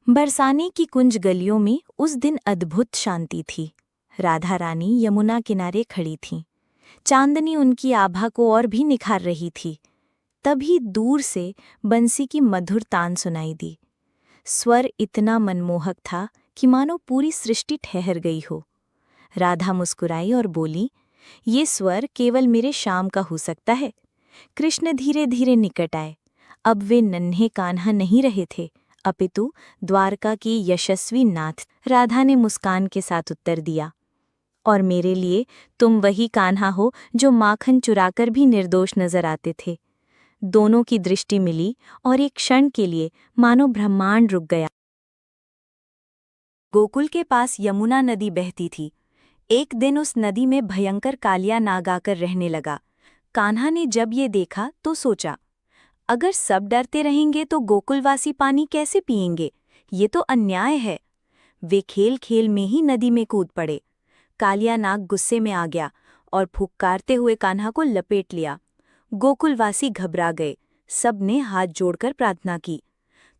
बरसाने की कुंज गलियों में उस दिन अद्भुत शांति थी। राधा रानी यमुना किनारे खड़ी थीं। चांदनी उनकी आभा को और भी निखार रही थी। तभी दूर से बंसी की मधुर तान सुनाई दी। स्वर इतना मनमोहक था कि मानो पूरी सृष्टि ठहर गई हो। राधा मुस्कुराई और बोली, ये स्वर केवल मेरे शाम का हो सकता है। कृष्ण धीरे धीरे निकट आए। अब वे नन्हे कान्हा नहीं रहे थे, अपितु द्वारका की यशस्वी नाथ। राधा ने मुस्कान के साथ उत्तर दिया, और मेरे लिए तुम वही कान्हा हो जो माखन चुराकर भी निर्दोष नजर आते थे। दोनों की दृष्टि मिली और एक क्षण के लिए मानो ब्रह्मांड रुक गया। गोकुल के पास यमुना नदी बहती थी। एक दिन उस नदी में भयंकर कालिया नाग आकर रहने लगा। कान्हा ने जब ये देखा तो सोचा, अगर सब डरते रहेंगे तो गोकुलवासी पानी कैसे पिएंगे? ये तो अन्याय है। वे खेल खेल में ही नदी में कूद पड़े। कालिया नाग गुस्से में आ गया और फुफकारते हुए कान्हा को लपेट लिया। गोकुलवासी घबरा गए। सब ने हाथ जोड़कर प्रार्थना की।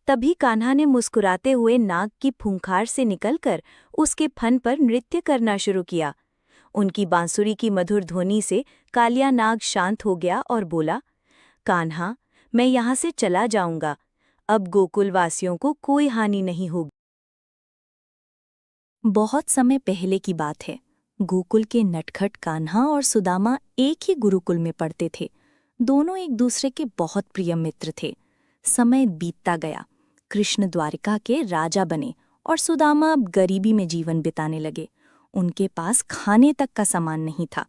तभी कान्हा ने मुस्कुराते हुए नाग की फूंखार से निकलकर उसके फन पर नृत्य करना शुरू किया। उनकी बांसुरी की मधुर ध्वनि से कालिया नाग शांत हो गया और बोला, कान्हा, मैं यहाँ से चला जाऊंगा। अब गोकुलवासियों को कोई हानि नहीं होगी। बहुत समय पहले की बात है। गोकुल के नटखट कान्हा और सुदामा एक ही गुरुकुल में पढ़ते थे। दोनों एक दूसरे के बहुत प्रिय मित्र थे। समय बीतता गया। कृष्ण द्वारिका के राजा बने और सुदामा अब गरीबी में जीवन बिताने लगे। उनके पास खाने तक का सामान नहीं था।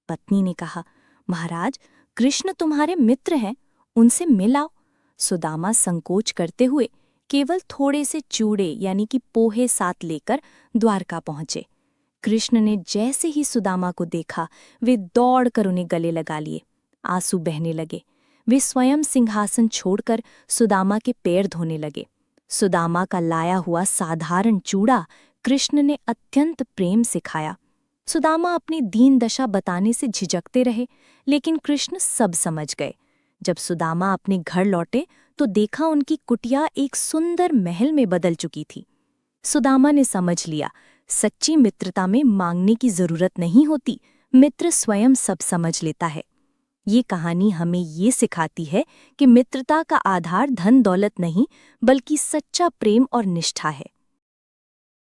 पत्नी ने कहा, महाराज, कृष्ण तुम्हारे मित्र हैं, उनसे मिल आओ। सुदामा संकोच करते हुए केवल थोड़े से चूड़े यानी कि पोहे साथ लेकर द्वारका पहुंचे। कृष्ण ने जैसे ही सुदामा को देखा, वे दौड़कर उन्हें गले लगा लिए। आंसू बहने लगे। वे स्वयं सिंहासन छोड़कर सुदामा के पैर धोने लगे। सुदामा का लाया हुआ साधारण चूड़ा कृष्ण ने अत्यंत प्रेम से खाया। सुदामा अपनी दीन दशा बताने से झिझकते रहे, लेकिन कृष्ण सब समझ गए। जब सुदामा अपने घर लौटे तो देखा उनकी कुटिया एक सुंदर महल में बदल चुकी थी। सुदामा ने समझ लिया, सच्ची मित्रता में मांगने की जरूरत नहीं होती, मित्र स्वयं सब समझ लेता है। ये कहानी हमें ये सिखाती है कि मित्रता का आधार धन दौलत नहीं, बल्कि सच्चा प्रेम और निष्ठा है।